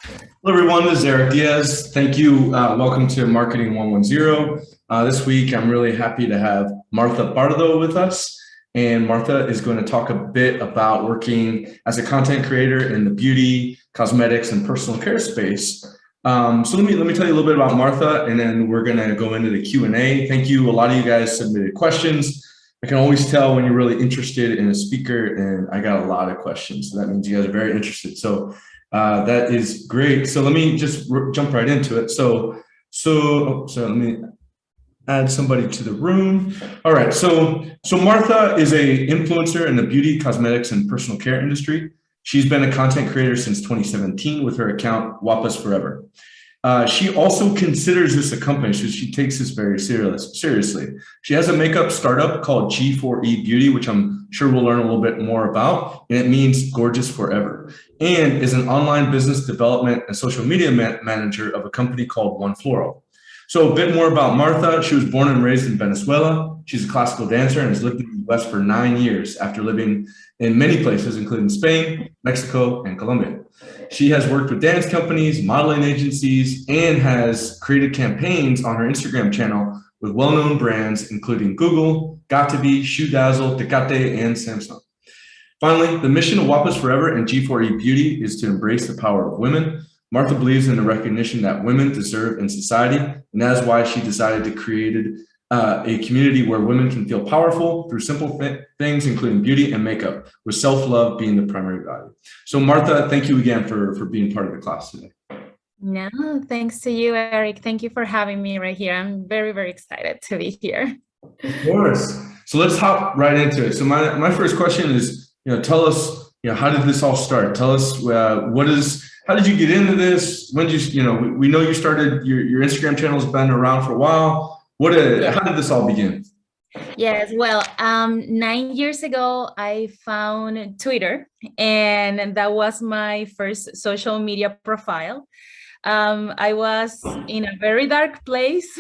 Hello, everyone. This is Eric Diaz. Thank you. Welcome to Marketing 110. This week, I'm really happy to have Martha Pardo with us. And Martha is going to talk a bit about working as a content creator in the beauty, cosmetics, and personal care space. So let me tell you a little bit about Martha, and then we're going to go into the Q&A. Thank you. A lot of you guys submitted questions. I can always tell when you're really interested in a speaker, and I got a lot of questions. So that means you guys are very interested. So that is great. So let me just jump right into it. So let me add somebody to the room. All right. So Martha is a influencer in the beauty, cosmetics, and personal care industry. She's been a content creator since 2017 with her account Wapas Forever. She also considers this a company, so she takes this very seriously. She has a makeup startup called G4E Beauty, which I'm sure we'll learn a little bit more about, and it means gorgeous forever, and is an online business development and social media manager of a company called One Floral. So a bit more about Martha. She was born and raised in Venezuela. She's a classical dancer and has lived in the US for 9 years after living in many places, including Spain, Mexico, and Colombia. She has worked with dance companies, modeling agencies, and has created campaigns on her Instagram channel with well-known brands, including Google, Got2b, ShoeDazzle, Tecate, and Samsung. Finally, the mission of Wapas Forever and G4E Beauty is to embrace the power of women. Martha believes in the recognition that women deserve in society, and that's why she decided to create a community where women can feel powerful through simple things, including beauty and makeup, with self-love being the primary value. So Martha, thank you again for being part of the class today. No, thanks to you, Eric. Thank you for having me right here. I'm very, very excited to be here. Of course. So let's hop right into it. So my first question is, tell us, how did this all start? Tell us how did you get into this? When did you, we know you started, your Instagram channel has been around for a while. How did this all begin? Yes, well, 9 years ago, I found Twitter, and that was my first social media profile. I was in a very dark place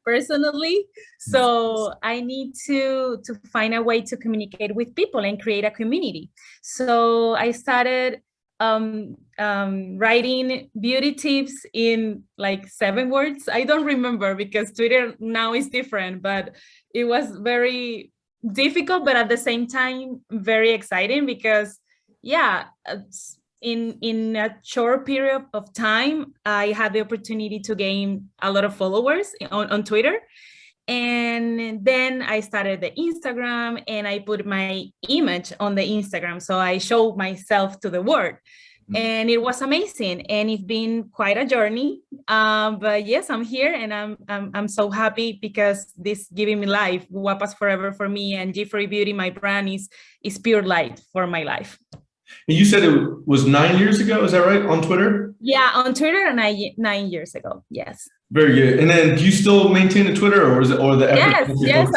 personally, so I need to find a way to communicate with people and create a community. So I started writing beauty tips in like 7 words. I don't remember because Twitter now is different, but it was very difficult, but at the same time, very exciting because in a short period of time, I had the opportunity to gain a lot of followers on Twitter. And then I started the Instagram and I put my image on the Instagram. So I showed myself to the world. And it was amazing. And it's been quite a journey. But yes, I'm here and I'm so happy because this giving me life. Wapas Forever for me and G4E Beauty, my brand is pure light for my life. And you said it was 9 years ago, is that right, on Twitter? Yeah, on Twitter 9 years ago, yes. Very good. And then do you still maintain a Twitter or the effort? Yes,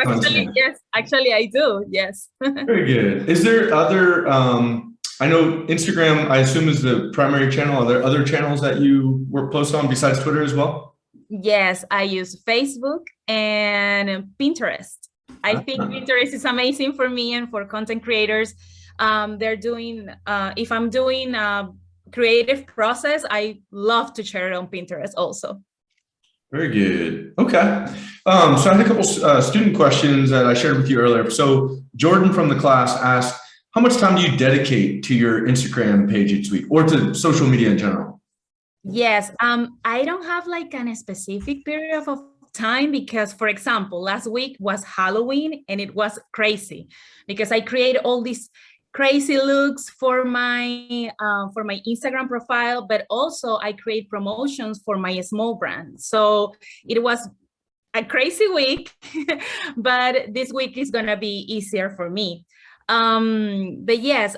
actually I do, yes. Very good. Is there other, I know Instagram, I assume is the primary channel. Are there other channels that you post on besides Twitter as well? Yes, I use Facebook and Pinterest. I think Pinterest is amazing for me and for content creators. They're doing, if I'm doing a creative process, I love to share it on Pinterest also. Very good. Okay. So I had a couple student questions that I shared with you earlier. So Jordan from the class asked, how much time do you dedicate to your Instagram page each week or to social media in general? Yes, I don't have like a specific period of time because, for example, last week was Halloween and it was crazy because I created all these crazy looks for my Instagram profile, but also I create promotions for my small brand. So it was a crazy week, but this week is gonna be easier for me. But yes,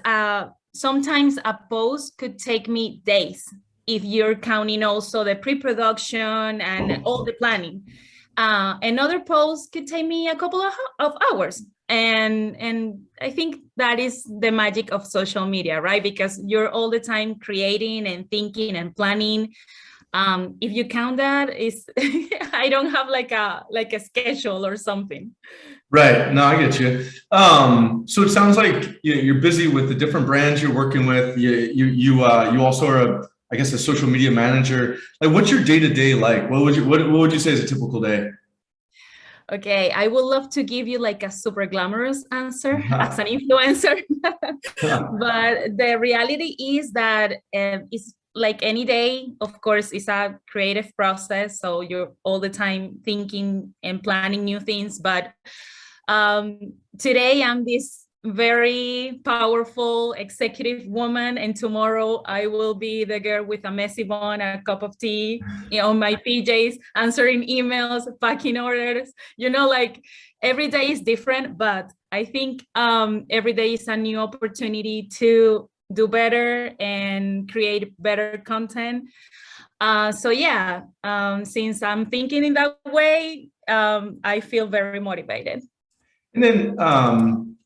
sometimes a post could take me days if you're counting also the pre-production and all the planning. Another post could take me a couple of hours. And I think that is the magic of social media, right? Because you're all the time creating and thinking and planning. If you count that, I don't have like a schedule or something. Right. No, I get you. So it sounds like you're busy with the different brands you're working with. You also are I guess, a social media manager. Like, what's your day-to-day like? What would you say is a typical day? Okay, I would love to give you like a super glamorous answer as an influencer, but the reality is that it's like any day, of course, it's a creative process. So you're all the time thinking and planning new things. But today I'm this very powerful executive woman, and tomorrow I will be the girl with a messy bun, a cup of tea, on my PJs, answering emails, packing orders. Like every day is different, but I think every day is a new opportunity to do better and create better content. So yeah, since I'm thinking in that way, I feel very motivated. And then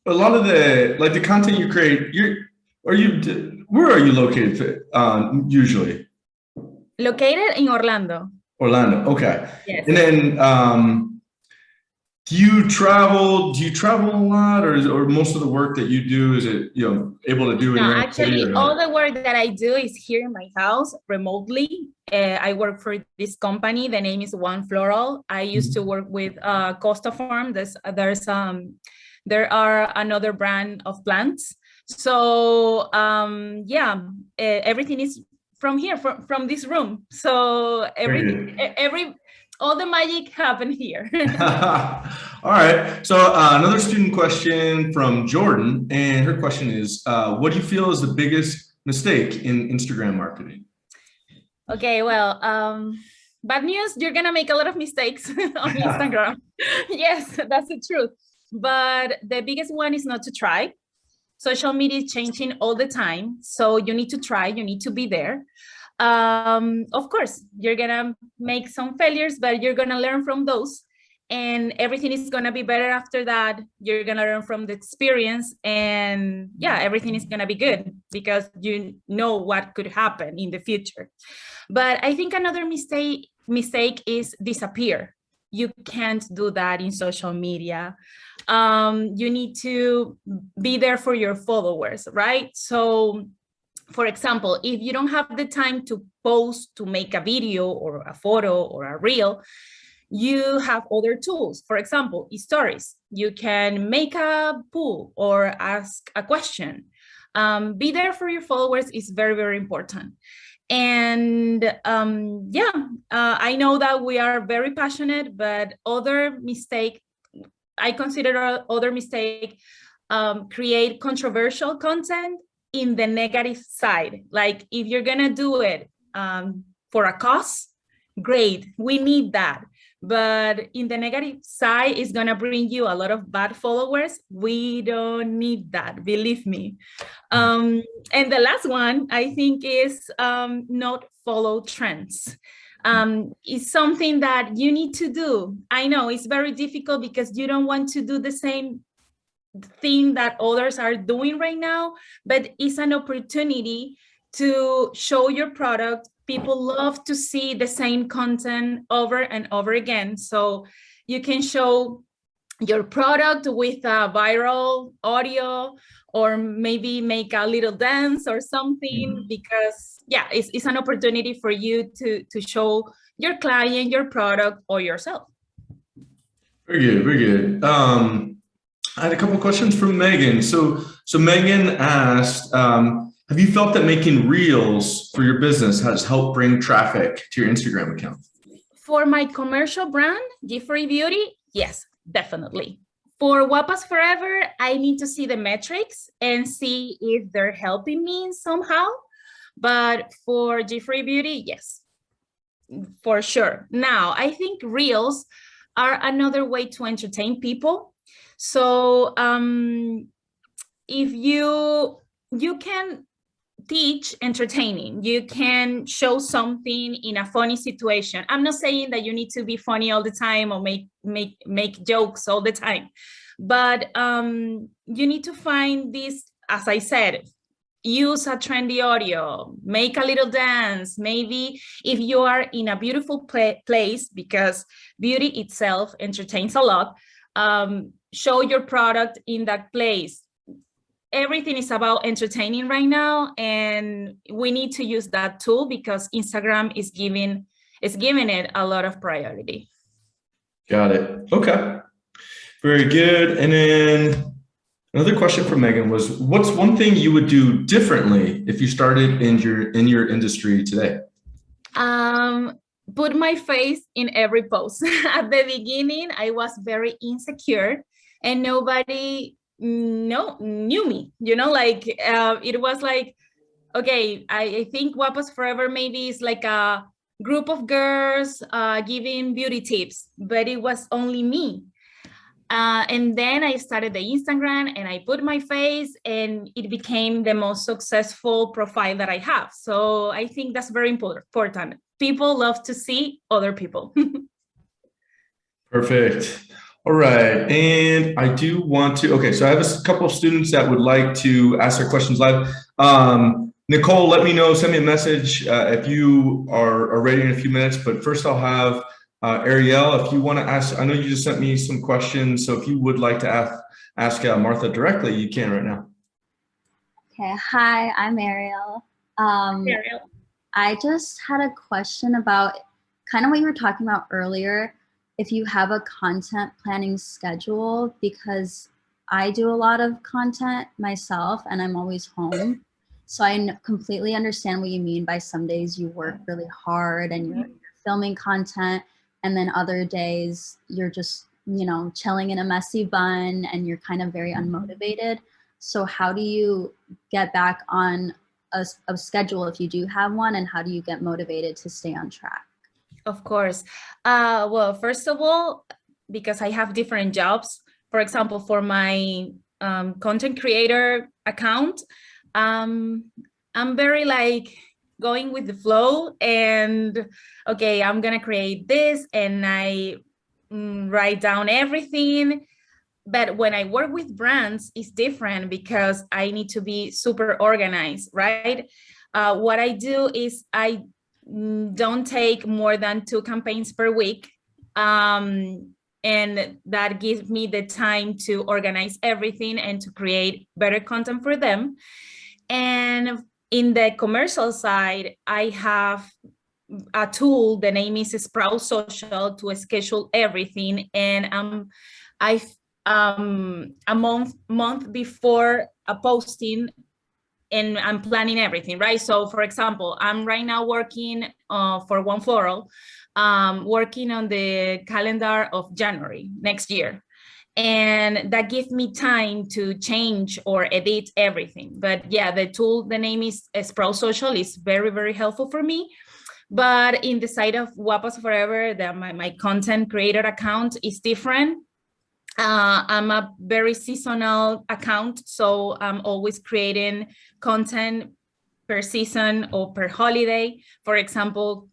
a lot of the content you create, where are you located usually? Located in Orlando. Orlando. Okay. Yes. And then do you travel a lot, or most of the work that you do is it able to do in No, your own city actually, or all not? the work that I do is here in my house remotely. I work for this company. The name is One Floral. I used to work with Costa Farm. There are another brand of plants. So yeah, everything is from here, from this room. So all the magic happened here. All right. So another student question from Jordan, and her question is, what do you feel is the biggest mistake in Instagram marketing? Okay, well, bad news, you're gonna make a lot of mistakes on Instagram. Yes, that's the truth. But the biggest one is not to try. Social media is changing all the time. So you need to try, you need to be there. Of course, you're gonna make some failures, but you're gonna learn from those. And everything is gonna be better after that. You're gonna learn from the experience, and yeah, everything is gonna be good because you know what could happen in the future. But I think another mistake is disappear. You can't do that in social media. You need to be there for your followers, right? So for example, if you don't have the time to post, to make a video or a photo or a reel, you have other tools. For example, stories. You can make a poll or ask a question. Be there for your followers is very, very important. And yeah, I know that we are very passionate, but I consider other mistake, create controversial content in the negative side. Like if you're gonna do it for a cause, great, we need that. But in the negative side, it's gonna bring you a lot of bad followers. We don't need that, believe me. And the last one, I think, is not follow trends. It's something that you need to do. I know it's very difficult because you don't want to do the same thing that others are doing right now, but it's an opportunity to show your product. People love to see the same content over and over again. So you can show your product with a viral audio, or maybe make a little dance or something, because yeah, it's an opportunity for you to show your client your product or yourself. Very good, very good. I had a couple questions from Megan. So Megan asked, have you felt that making reels for your business has helped bring traffic to your Instagram account? For my commercial brand, G-Free Beauty, yes, definitely. For Wapas Forever, I need to see the metrics and see if they're helping me somehow. But for G-Free Beauty, yes, for sure. Now, I think reels are another way to entertain people. So if you can teach entertaining, you can show something in a funny situation. I'm not saying that you need to be funny all the time or make jokes all the time, but you need to find this, as I said, use a trendy audio, make a little dance. Maybe if you are in a beautiful place, because beauty itself entertains a lot, show your product in that place. everything is about entertaining right now, and we need to use that tool because Instagram is giving it a lot of priority. Got it. Okay. Very good. And then another question from Megan was, what's one thing you would do differently if you started in your industry today? Put my face in every post. At the beginning, I was very insecure and nobody knew me, like it was like, okay, I think Guapas Forever maybe is like a group of girls giving beauty tips, but it was only me. And then I started the Instagram and I put my face and it became the most successful profile that I have. So I think that's very important. People love to see other people. Perfect. All right. And I do want to, okay, so I have a couple of students that would like to ask their questions live. Nicole, let me know, send me a message if you are ready in a few minutes, but first I'll have Ariel, if you want to ask, I know you just sent me some questions, so if you would like to ask Martha directly, you can right now. Okay, hi, I'm Ariel. Ariel. I just had a question about kind of what you were talking about earlier, if you have a content planning schedule, because I do a lot of content myself and I'm always home. So I completely understand what you mean by some days you work really hard and you're filming content, and then other days you're just, chilling in a messy bun and you're kind of very unmotivated. So how do you get back on a schedule if you do have one, and how do you get motivated to stay on track? Of course. Well, first of all, because I have different jobs, for example, for my content creator account, I'm very like going with the flow and okay, I'm gonna create this and I write down everything. But when I work with brands, it's different because I need to be super organized, right? What I do is I don't take more than 2 campaigns per week. And that gives me the time to organize everything and to create better content for them. And in the commercial side, I have a tool, the name is Sprout Social, to schedule everything. And a month before a posting, and I'm planning everything, right? So for example, I'm right now working for One Floral, working on the calendar of January next year. And that gives me time to change or edit everything. But yeah, the tool, the name is Sprout Social, is very, very helpful for me. But in the side of Guapas Forever, my content creator account is different. I'm a very seasonal account, so I'm always creating content per season or per holiday. For example,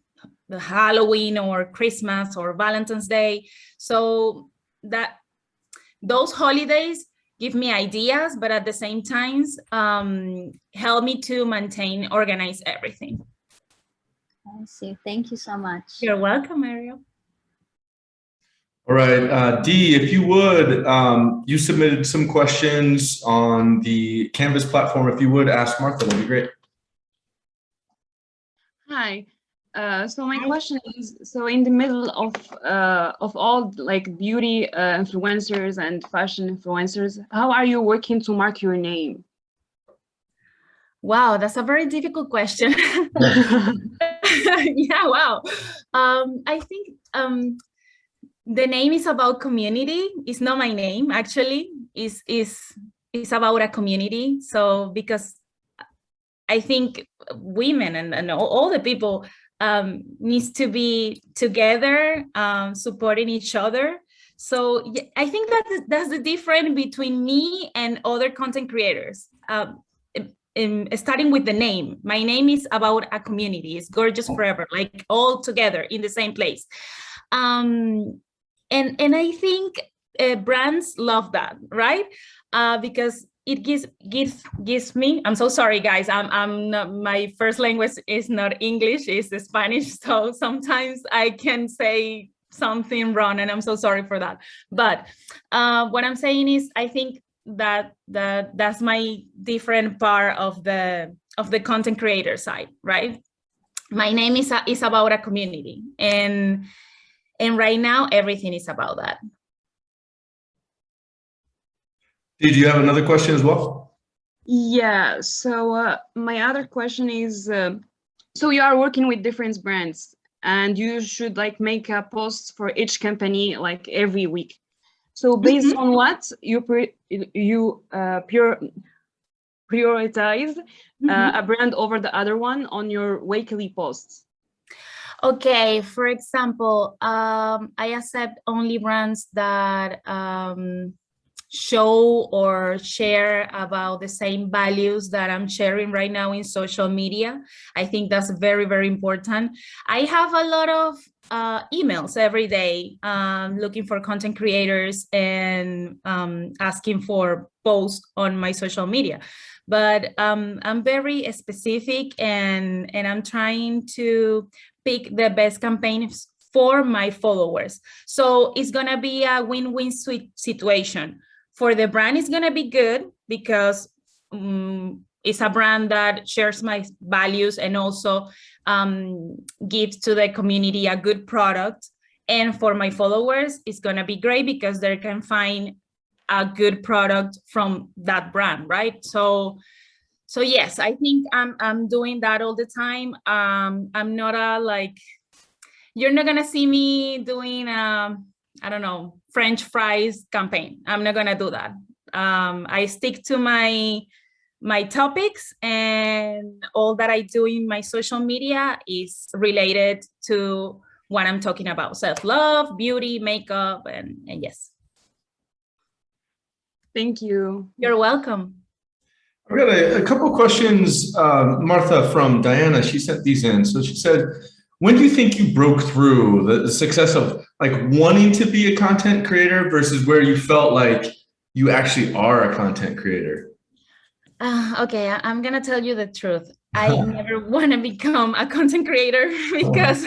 the Halloween or Christmas or Valentine's Day. So that those holidays give me ideas, but at the same time, help me to maintain, organize everything. I see. Thank you so much. You're welcome, Ariel. All right, Dee, if you would, you submitted some questions on the Canvas platform. If you would ask Martha, that'd be great. Hi. So my question is, so in the middle of all like beauty influencers and fashion influencers, how are you working to mark your name? Wow, that's a very difficult question. Yeah, wow. I think the name is about community. It's not my name, actually. It's about a community. So because I think women and all the people needs to be together, supporting each other. So yeah, I think that's the difference between me and other content creators. Starting with the name, my name is about a community. It's Gorgeous Forever, like all together in the same place. And I think brands love that, right? Because it gives me, I'm so sorry guys, I'm not, my first language is not English, it's Spanish, so sometimes I can say something wrong and I'm so sorry for that. But what I'm saying is, I think that's my different part of the content creator side, right? My name is about a community, and right now everything is about that. Did you have another question as well? Yeah, so my other question is, so you are working with different brands and you should like make a post for each company like every week. So based on what you prioritize a brand over the other one on your weekly posts? Okay, for example, I accept only brands that show or share about the same values that I'm sharing right now in social media. I think that's very, very important. I have a lot of emails every day looking for content creators and asking for posts on my social media. But I'm very specific, and I'm trying to pick the best campaigns for my followers. So it's gonna be a win-win situation. For the brand, it's gonna be good because it's a brand that shares my values and also gives to the community a good product. And for my followers, it's gonna be great because they can find a good product from that brand, right? So yes, I think I'm doing that all the time. I'm not you're not gonna see me doing I don't know, French fries campaign. I'm not gonna do that. I stick to my topics, and all that I do in my social media is related to what I'm talking about: self-love, beauty, makeup, and yes. Thank you. You're welcome. I've got a couple of questions, Martha, from Diana. She sent these in. So she said, when do you think you broke through the success of like wanting to be a content creator versus where you felt like you actually are a content creator? Okay, I'm gonna tell you the truth. I never want to become a content creator because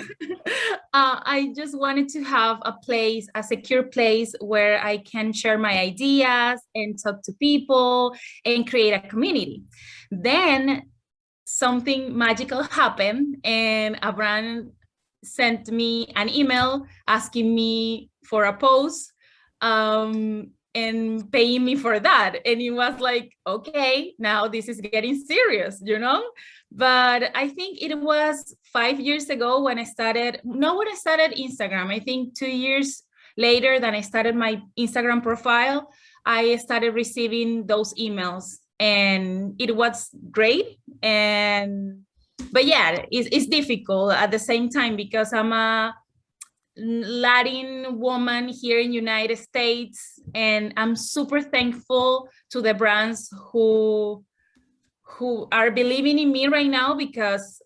I just wanted to have a place, a secure place where I can share my ideas and talk to people and create a community. Then something magical happened, and a brand sent me an email asking me for a post and paying me for that. And it was like, okay, now this is getting serious, you know? But I think it was 5 years ago when I started Instagram. I think 2 years later than I started my Instagram profile, I started receiving those emails, and it was great. But yeah, it's difficult at the same time because I'm a Latin woman here in United States, and I'm super thankful to the brands who are believing in me right now because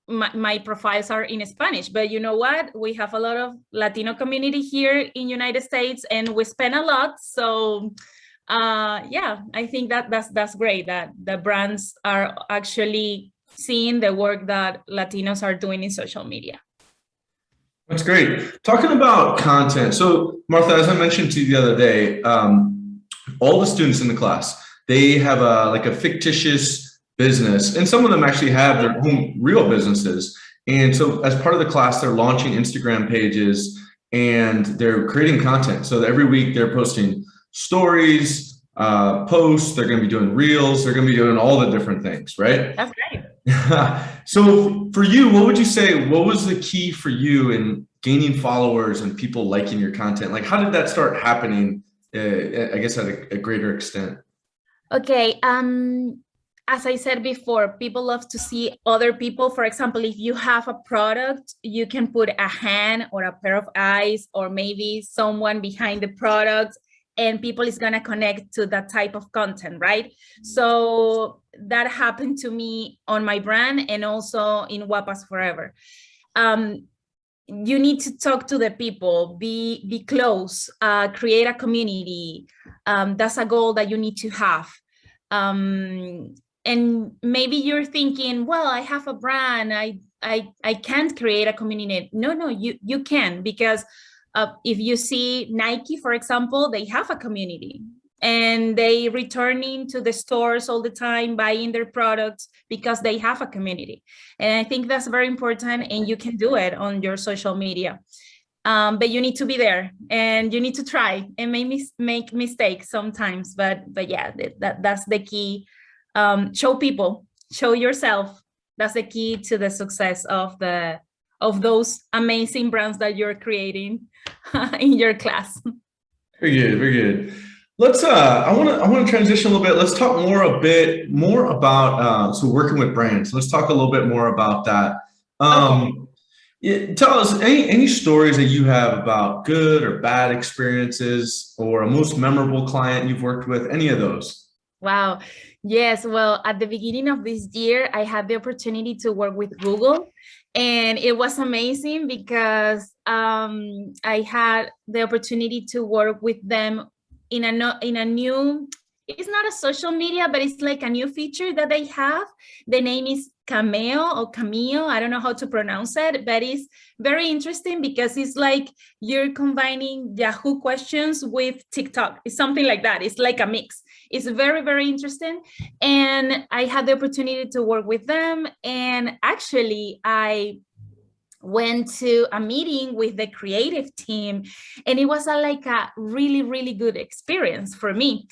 my profiles are in Spanish. But you know what? We have a lot of Latino community here in United States, and we spend a lot. So yeah, I think that's great that the brands are actually seeing the work that Latinos are doing in social media. That's great. Talking about content. So Martha, as I mentioned to you the other day, all the students in the class, they have a fictitious business, and some of them actually have their own real businesses. And so as part of the class, they're launching Instagram pages and they're creating content. So every week they're posting stories, posts, they're going to be doing reels, they're going to be doing all the different things, right? That's great. So for you, what would you say, what was the key for you in gaining followers and people liking your content? Like, how did that start happening, I guess at a greater extent? Okay. As I said before, people love to see other people. For example, if you have a product, you can put a hand or a pair of eyes or maybe someone behind the product, and people is gonna connect to that type of content, right? So that happened to me on my brand and also in Guapas Forever. You need to talk to the people, be close, create a community. That's a goal that you need to have. And maybe you're thinking, well, I have a brand, I can't create a community. No, you can, because if you see Nike, for example, they have a community, and they returning to the stores all the time, buying their products because they have a community. And I think that's very important, and you can do it on your social media. But you need to be there, and you need to try and make mistakes sometimes. But yeah, that's the key. Show people, show yourself. That's the key to the success of those amazing brands that you're creating in your class. Very good, very good. Let's I want to transition a little bit. Let's talk a bit more about so working with brands. Let's talk a little bit more about that. Okay. Yeah, tell us any stories that you have about good or bad experiences, or a most memorable client you've worked with, any of those. Wow. Yes. Well, at the beginning of this year, I had the opportunity to work with Google, and it was amazing because I had the opportunity to work with them in a new, it's not a social media, but it's like a new feature that they have. The name is Cameo or Cameo. I don't know how to pronounce it, but it's very interesting because it's like you're combining Yahoo questions with TikTok. It's something like that. It's like a mix. It's very, very interesting. And I had the opportunity to work with them. And actually, I went to a meeting with the creative team, and it was like a really, really good experience for me.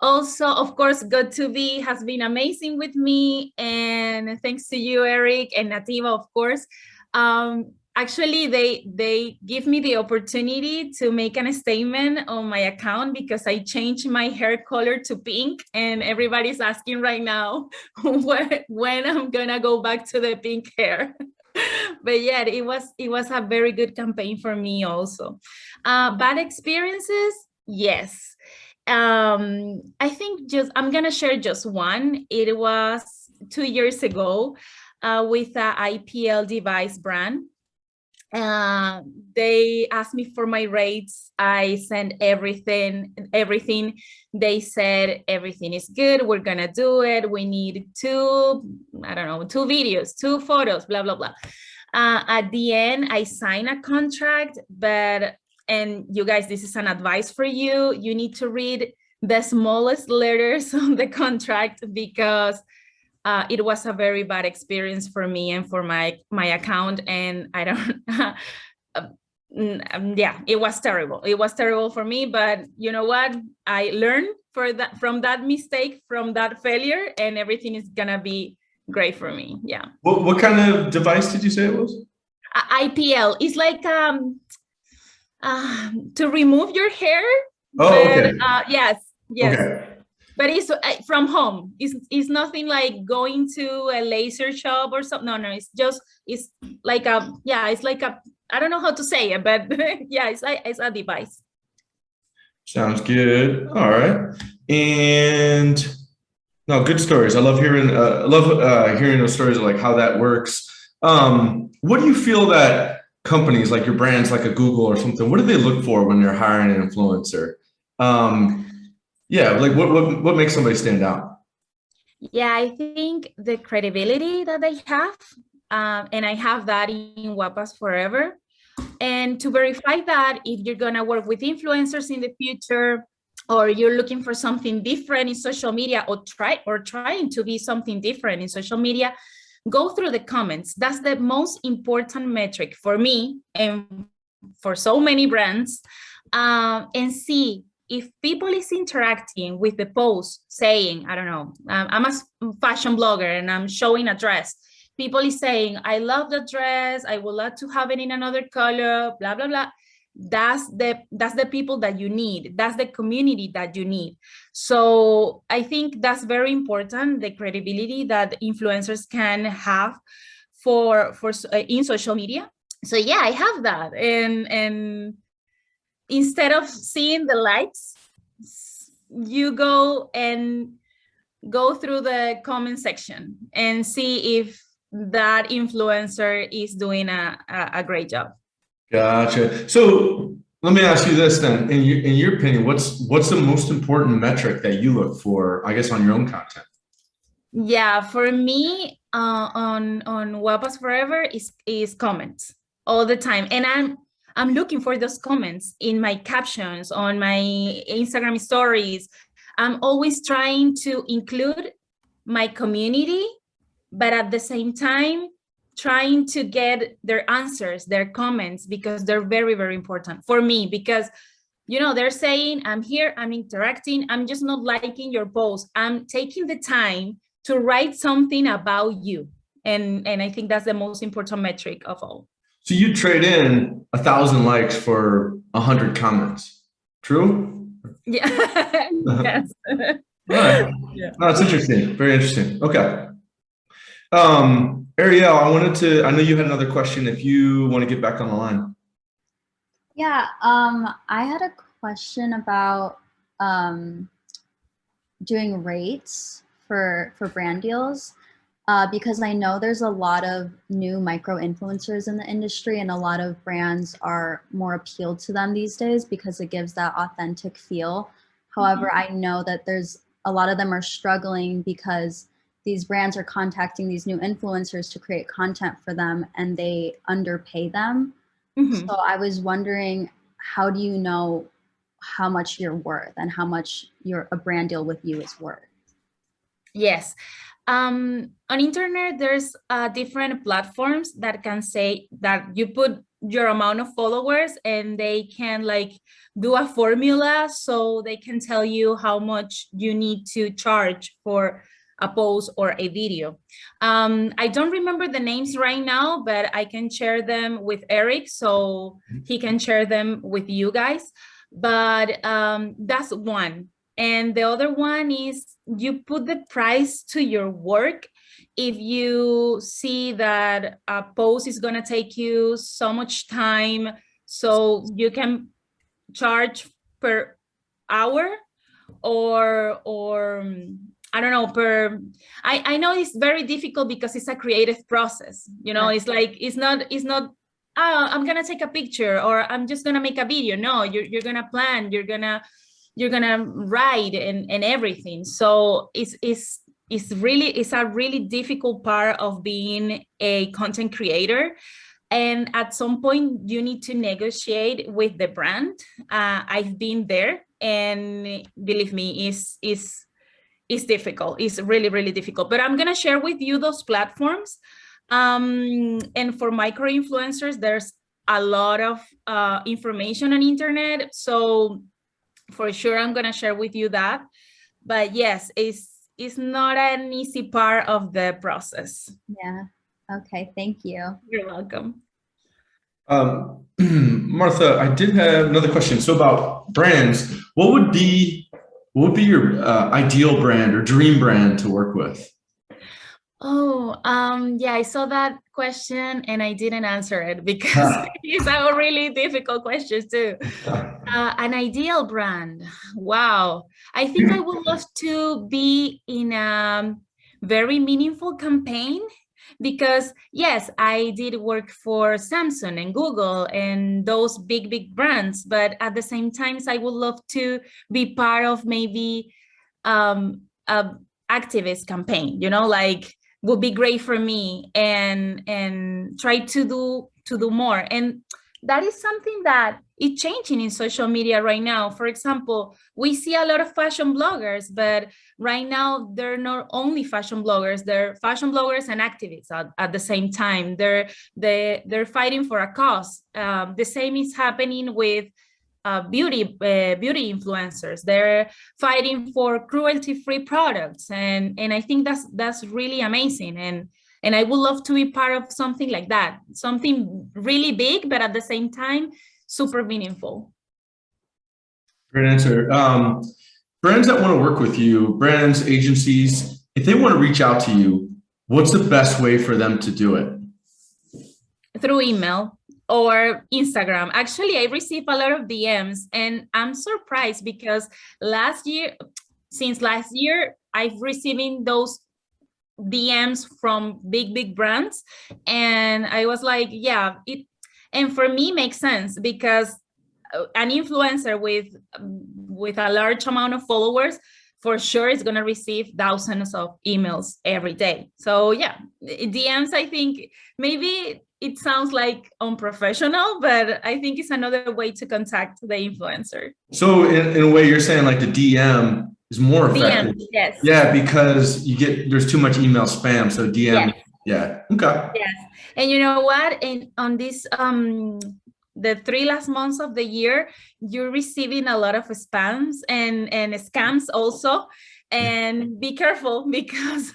Also, of course, Got2b has been amazing with me, and thanks to you, Eric, and Nativa, of course. Actually, they give me the opportunity to make a statement on my account because I changed my hair color to pink, and everybody's asking right now when I'm gonna go back to the pink hair. But yeah, it was a very good campaign for me also. Bad experiences, yes. I think I'm gonna share just one. It was 2 years ago with a IPL device brand. They asked me for my rates. I sent everything. They said everything is good, we're gonna do it. We need two videos, 2 photos, blah blah blah. At the end, I signed a contract, and you guys, this is an advice for you. You need to read the smallest letters on the contract because it was a very bad experience for me and for my account. And I don't, yeah, it was terrible. It was terrible for me, but you know what? I learned from that mistake, from that failure, and everything is gonna be great for me. Yeah. What kind of device did you say it was? IPL. It's like to remove your hair. Oh, okay. Yes. Okay. But it's from home. It's nothing like going to a laser shop or something. No, it's like I don't know how to say it, but yeah, it's a device. Sounds good. All right. And no, good stories. I love hearing hearing those stories of like how that works. What do you feel that companies like your brands, like a Google or something, what do they look for when they're hiring an influencer? Yeah, like what makes somebody stand out? Yeah, I think the credibility that they have, and I have that in Wapas Forever. And to verify that, if you're gonna work with influencers in the future, or you're looking for something different in social media, or trying to be something different in social media, go through the comments. That's the most important metric for me and for so many brands, and see if people is interacting with the post, saying, I don't know, I'm a fashion blogger and I'm showing a dress. People is saying, I love the dress, I would love to have it in another color, blah, blah, blah. That's the people that you need. That's the community that you need. So I think that's very important, the credibility that influencers can have for in social media. So yeah, I have that. And instead of seeing the likes, you go through the comment section and see if that influencer is doing a great job. Gotcha. So let me ask you this then. In your opinion, what's the most important metric that you look for, I guess, on your own content? Yeah, for me, on Wapas Forever is comments all the time, and I'm looking for those comments in my captions, on my Instagram stories. I'm always trying to include my community, but at the same time, trying to get their answers, their comments, because they're very, very important for me, because they're saying, I'm here, I'm interacting, I'm just not liking your post. I'm taking the time to write something about you. And I think that's the most important metric of all. So you trade in 1,000 likes for 100 comments, true? Yeah. Yes. All right. Yeah. No, it's interesting. Very interesting. Okay. Ariel, I know you had another question if you want to get back on the line. Yeah, I had a question about doing rates for brand deals, because I know there's a lot of new micro influencers in the industry, and a lot of brands are more appealed to them these days because it gives that authentic feel. However, I know that there's a lot of them are struggling because these brands are contacting these new influencers to create content for them, and they underpay them. So I was wondering, how do you know how much you're worth and how much a brand deal with you is worth? Yes. On internet, there's different platforms that can say that you put your amount of followers and they can do a formula, so they can tell you how much you need to charge for a post or a video. I don't remember the names right now, but I can share them with Eric so he can share them with you guys. But that's one. And the other one is you put the price to your work. If you see that a post is going to take you so much time, so you can charge per hour or I don't know, I know it's very difficult because it's a creative process. It's not, oh, I'm going to take a picture or I'm just going to make a video. No, you're going to plan, you're going to write and everything. So it's a really difficult part of being a content creator. And at some point you need to negotiate with the brand. I've been there, and believe me, it's difficult. It's really, really difficult. But I'm going to share with you those platforms. And for micro influencers, there's a lot of information on internet. So for sure, I'm going to share with you that. But yes, it's not an easy part of the process. Yeah. Okay. Thank you. You're welcome. Martha, I did have another question. So about brands, what would be your ideal brand or dream brand to work with? Oh, yeah, I saw that question and I didn't answer it because it's a really difficult question too. An ideal brand. Wow. I think I would love to be in a very meaningful campaign, because yes, I did work for Samsung and Google and those big brands, but at the same time, I would love to be part of maybe a activist campaign, would be great for me, and try to do more. And that is something that is changing in social media right now. For example, we see a lot of fashion bloggers, but right now they're not only fashion bloggers, they're fashion bloggers and activists at the same time. They're fighting for a cause. The same is happening with beauty influencers. They're fighting for cruelty-free products, and I think that's really amazing. And I would love to be part of something like that, something really big, but at the same time, super meaningful. Great answer. Brands that want to work with you, brands, agencies, if they want to reach out to you, what's the best way for them to do it? Through email or Instagram. Actually, I receive a lot of DMs, and I'm surprised because since last year, I've receiving those DMs from big brands, and I was like, yeah, and for me makes sense, because an influencer with a large amount of followers for sure is going to receive thousands of emails every day. So yeah, DMs, I think maybe it sounds like unprofessional, but I think it's another way to contact the influencer. So in a way, you're saying like the DM is more effective. DM, yes. Yeah, because there's too much email spam. So DM, Yes. yeah. Okay. Yes. And you know what? On this the 3 last months of the year, you're receiving a lot of spams and scams also. And be careful because,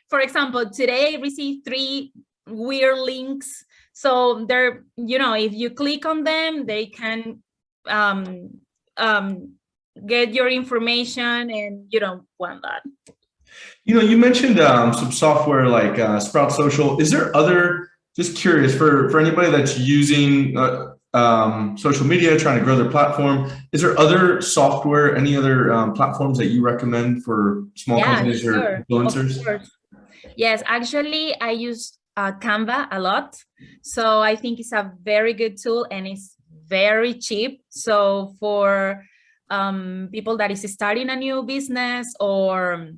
for example, today I received 3 weird links. So they're, if you click on them, they can get your information, and you don't want that. You mentioned some software like Sprout Social. Is there other, just curious, for anybody that's using social media, trying to grow their platform, is there other software, any other platforms that you recommend for small companies or influencers? Of course. Yes, actually, I use Canva a lot. So I think it's a very good tool and it's very cheap. So for people that is starting a new business or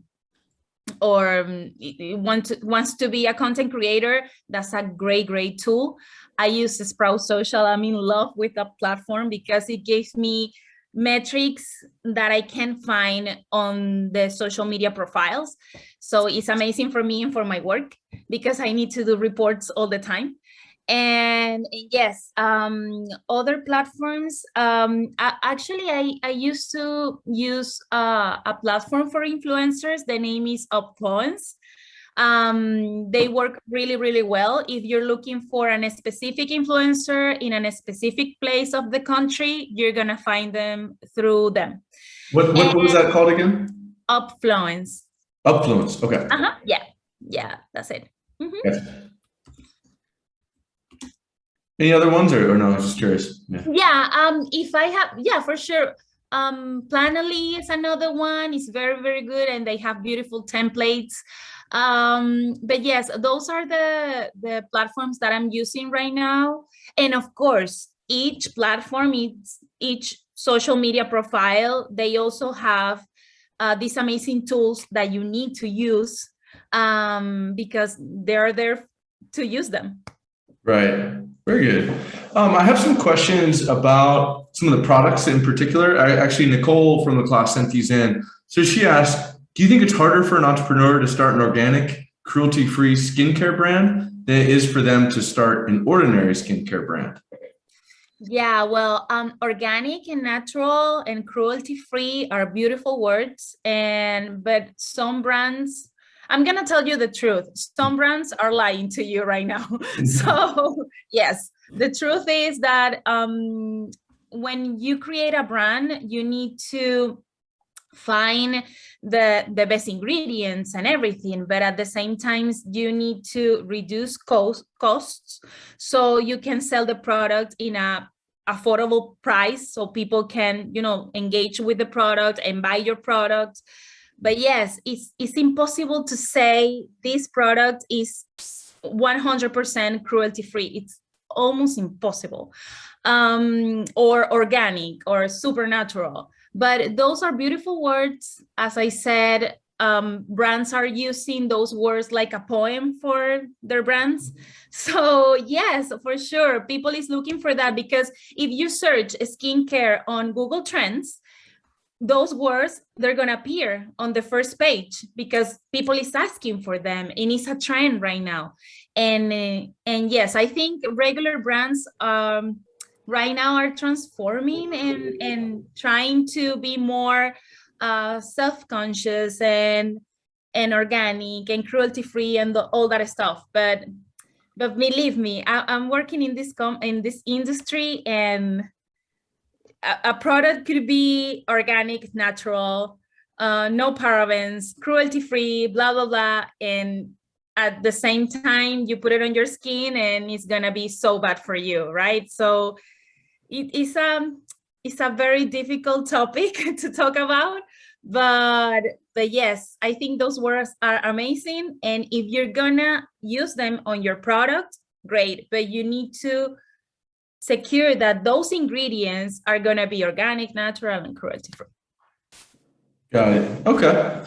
wants to be a content creator, that's a great tool. I use Sprout Social. I'm in love with the platform because it gives me metrics that I can find on the social media profiles. So it's amazing for me and for my work because I need to do reports all the time. And yes, other platforms. Actually, I used to use a platform for influencers. The name is Uplines. They work really well. If you're looking for a specific influencer in a specific place of the country, you're gonna find them through them. What was that called again? Uplines. Uplines. Okay. Yeah, that's it. Mm-hmm. Yes. Any other ones or no? I was just curious. If I have, for sure. Planoly is another one. It's very good, and they have beautiful templates. But yes, those are the platforms that I'm using right now. And of course, each platform, each social media profile, they also have these amazing tools that you need to use because they're there to use them. Right. Very good. I have some questions about some of the products in particular. Actually, Nicole from the class sent these in. So she asked, do you think it's harder for an entrepreneur to start an organic, cruelty-free skincare brand than it is for them to start an ordinary skincare brand? Yeah, well, organic and natural and cruelty-free are beautiful words, but some brands, I'm gonna tell you the truth, some brands are lying to you right now. So yes, the truth is that when you create a brand, you need to find the best ingredients and everything, but at the same time you need to reduce costs so you can sell the product in a affordable price so people can engage with the product and buy your product. But yes, it's impossible to say this product is 100% cruelty free. It's almost impossible. Or organic or supernatural. But those are beautiful words. As I said, brands are using those words like a poem for their brands. So yes, for sure, people is looking for that, because if you search skincare on Google Trends, those words, they're gonna appear on the first page because people is asking for them, and it's a trend right now. And yes, I think regular brands right now are transforming and trying to be more self-conscious and organic and cruelty-free and all that stuff. But believe me, I'm working in this industry, and a product could be organic, natural, no parabens, cruelty-free, blah blah blah, and at the same time you put it on your skin and it's gonna be so bad for you, right? So it's a very difficult topic to talk about, but yes, I think those words are amazing, and if you're gonna use them on your product, great, but you need to secure that those ingredients are gonna be organic, natural, and cruelty-free. Got it. Okay.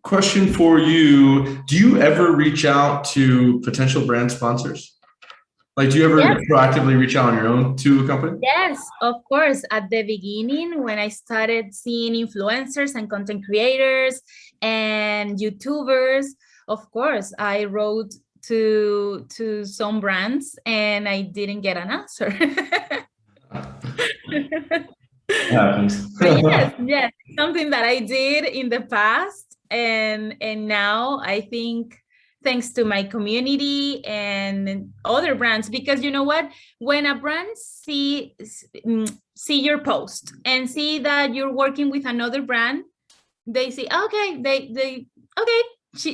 Question for you: do you ever reach out to potential brand sponsors? Like, do you ever Yes. proactively reach out on your own to a company? Yes, of course. At the beginning, when I started seeing influencers and content creators and YouTubers, of course, I wrote to some brands and I didn't get an answer. Happens. But yes, yes, something that I did in the past, and now I think thanks to my community and other brands, because you know what, when a brand see your post and see that you're working with another brand, they say, okay, they okay,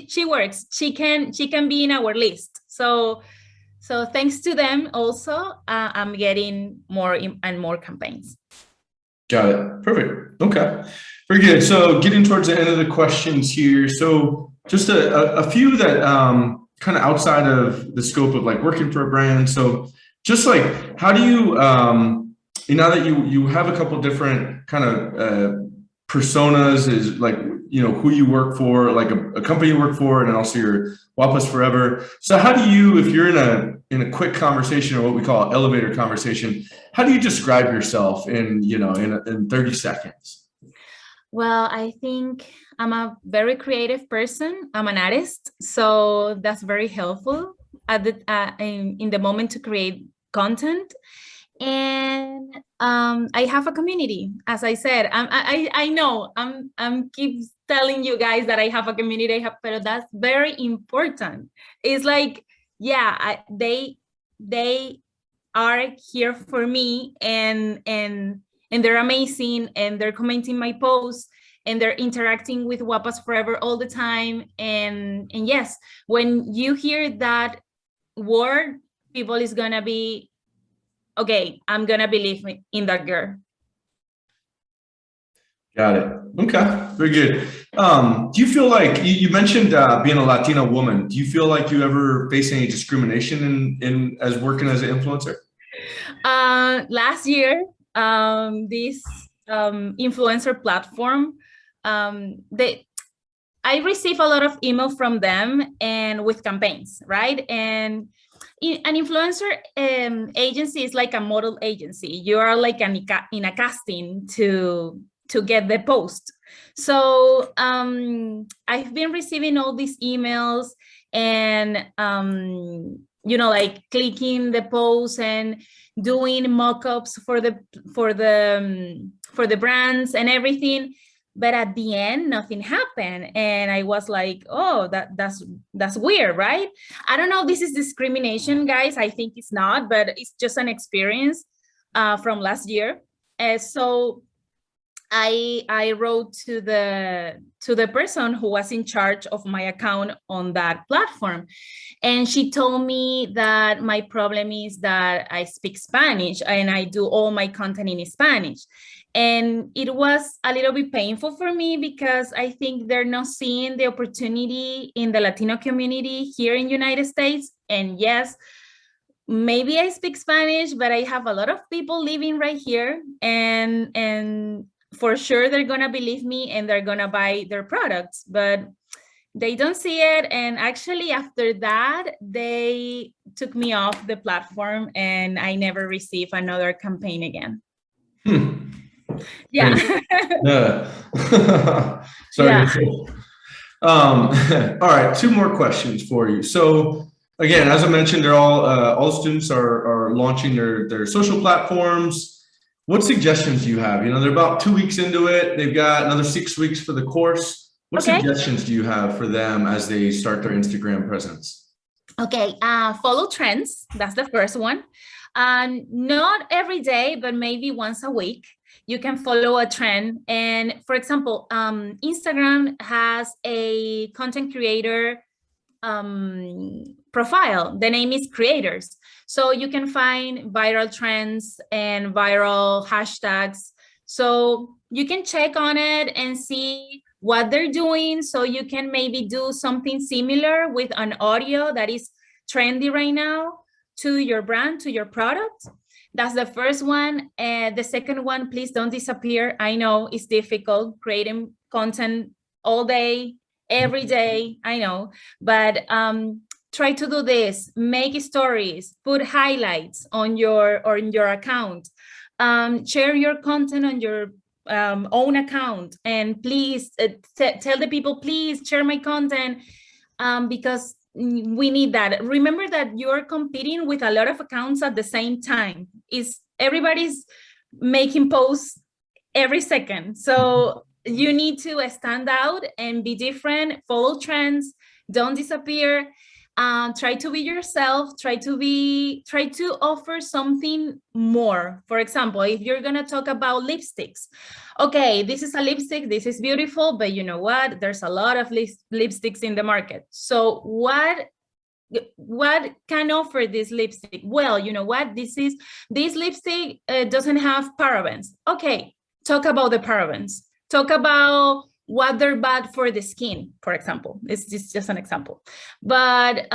she works, she can be in our list. So thanks to them also, I'm getting more and more campaigns. Got it. Perfect. Okay. Very good. So getting towards the end of the questions here. So just a few that kind of outside of the scope of like working for a brand. So just like, how do you, now that you have a couple different kind of personas, is like, who you work for, like a company you work for, and then also your Wapas Forever. So how do you, if you're in a quick conversation, or what we call elevator conversation, how do you describe yourself in 30 seconds? Well, I think I'm a very creative person. I'm an artist, so that's very helpful at in the moment to create content. And I have a community, as I said. I know I'm keep telling you guys that I have a community, but that's very important. It's like, yeah, they are here for me, and they're amazing, and they're commenting my posts, and they're interacting with Wapas Forever all the time. And yes, when you hear that word, people is gonna be, okay, I'm gonna believe in that girl. Got it. Okay, very good. Do you feel like you mentioned being a Latina woman? Do you feel like you ever face any discrimination in as working as an influencer? Last year, this influencer platform, I received a lot of email from them and with campaigns, right? And an influencer agency is like a model agency. You are like in a casting to get the post. So I've been receiving all these emails, and like clicking the post and doing mock-ups for the brands and everything. But at the end, nothing happened. And I was like, oh, that's weird, right? I don't know if this is discrimination, guys. I think it's not, but it's just an experience from last year. So I wrote to the person who was in charge of my account on that platform. And she told me that my problem is that I speak Spanish and I do all my content in Spanish. And it was a little bit painful for me, because I think they're not seeing the opportunity in the Latino community here in United States. And yes, maybe I speak Spanish, but I have a lot of people living right here, and for sure they're gonna believe me and they're gonna buy their products, but they don't see it. And actually after that, they took me off the platform and I never received another campaign again. Yeah. Sorry. Yeah. All right, two more questions for you. So again, as I mentioned, they're all students are launching their social platforms. What suggestions do you have? They're about 2 weeks into it. They've got another 6 weeks for the course. What suggestions do you have for them as they start their Instagram presence? Okay, follow trends. That's the first one. Not every day, but maybe once a week. You can follow a trend. And for example, Instagram has a content creator profile. The name is Creators. So you can find viral trends and viral hashtags. So you can check on it and see what they're doing. So you can maybe do something similar with an audio that is trendy right now to your brand, to your product. That's the first one. And the second one, please don't disappear. I know it's difficult creating content all day, every day, I know, but try to do this, make stories, put highlights on your account, share your content on your own account, and please tell the people, please share my content, because we need that. Remember that you're competing with a lot of accounts at the same time. Everybody's making posts every second. So you need to stand out and be different, follow trends, don't disappear. Try to be yourself, try to offer something more. For example, if you're gonna talk about lipsticks, okay, this is a lipstick, this is beautiful, but you know what? There's a lot of lipsticks in the market. So what can offer this lipstick? Well, you know what? This lipstick doesn't have parabens. Okay, talk about the parabens. Talk about what they're bad for the skin, for example. It's just an example. But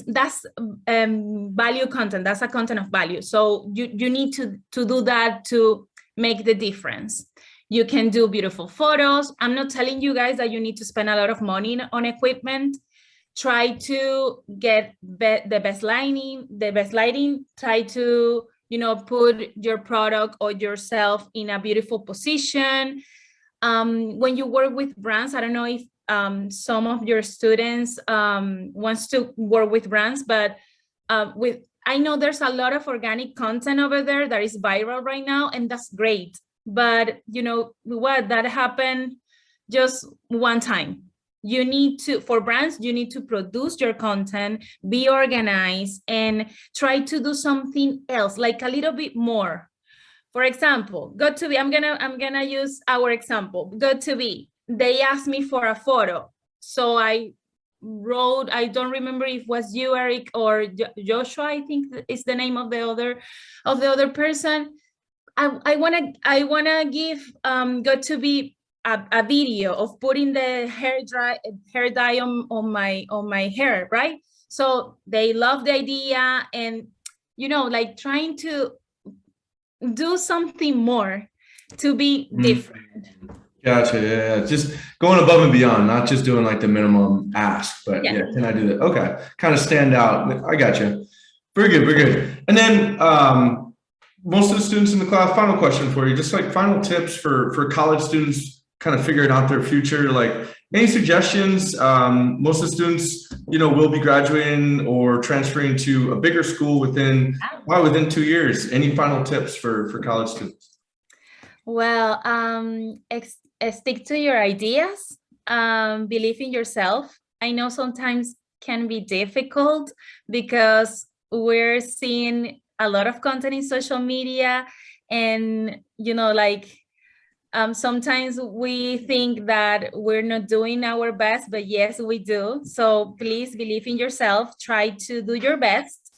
that's value content. That's a content of value. So you need to do that to make the difference. You can do beautiful photos. I'm not telling you guys that you need to spend a lot of money on equipment. Try to get the best lighting. Try to, put your product or yourself in a beautiful position. When you work with brands, I don't know if some of your students wants to work with brands, but I know there's a lot of organic content over there that is viral right now, and that's great. But you know what, that happened just one time. You need to, for brands, you need to produce your content, be organized, and try to do something else, like a little bit more. For example, GoToBe, I'm gonna use our example. GoToBe, they asked me for a photo, so I wrote. I don't remember if it was you, Eric, or Joshua. I think is the name of the other person. I wanna give GoToBe a video of putting the hair dye on my hair, right? So they love the idea, and like trying to do something more to be different. Gotcha. Yeah. Just going above and beyond, not just doing like the minimum ask, but yeah, can I do that? Okay. Kind of stand out. I got you. Very good. Very good. And then most of the students in the class, final question for you, just like final tips for college students kind of figuring out their future, like any suggestions? Most of the students, will be graduating or transferring to a bigger school within 2 years. Any final tips for college students? Well, stick to your ideas, believe in yourself. I know sometimes can be difficult because we're seeing a lot of content in social media, and sometimes we think that we're not doing our best, but yes, we do. So please believe in yourself, try to do your best,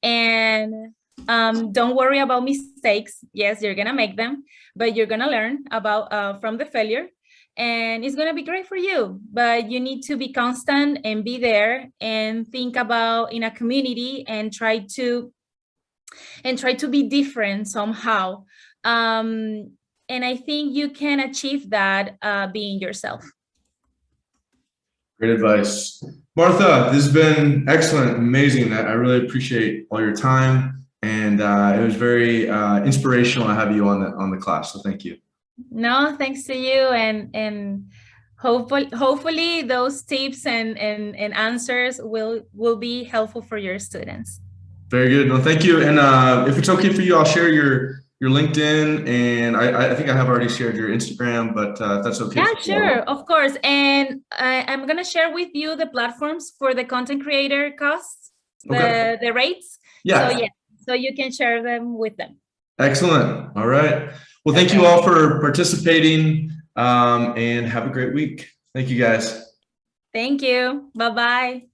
and don't worry about mistakes. Yes, you're gonna make them, but you're gonna learn about from the failure, and it's gonna be great for you. But you need to be constant and be there and think about in a community and try to be different somehow. And I think you can achieve that being yourself. Great advice. Martha, this has been excellent, amazing. I really appreciate all your time. And it was very inspirational to have you on the class. So thank you. No, thanks to you. And hopefully those tips and answers will be helpful for your students. Very good. No, thank you. And if it's okay for you, I'll share your LinkedIn, and I think I have already shared your Instagram, but if that's okay. Yeah, sure, of course. And I'm gonna share with you the platforms for the content creator costs, the rates. Yeah. So you can share them with them. Excellent. All right. Well, thank you all for participating, and have a great week. Thank you, guys. Thank you. Bye-bye.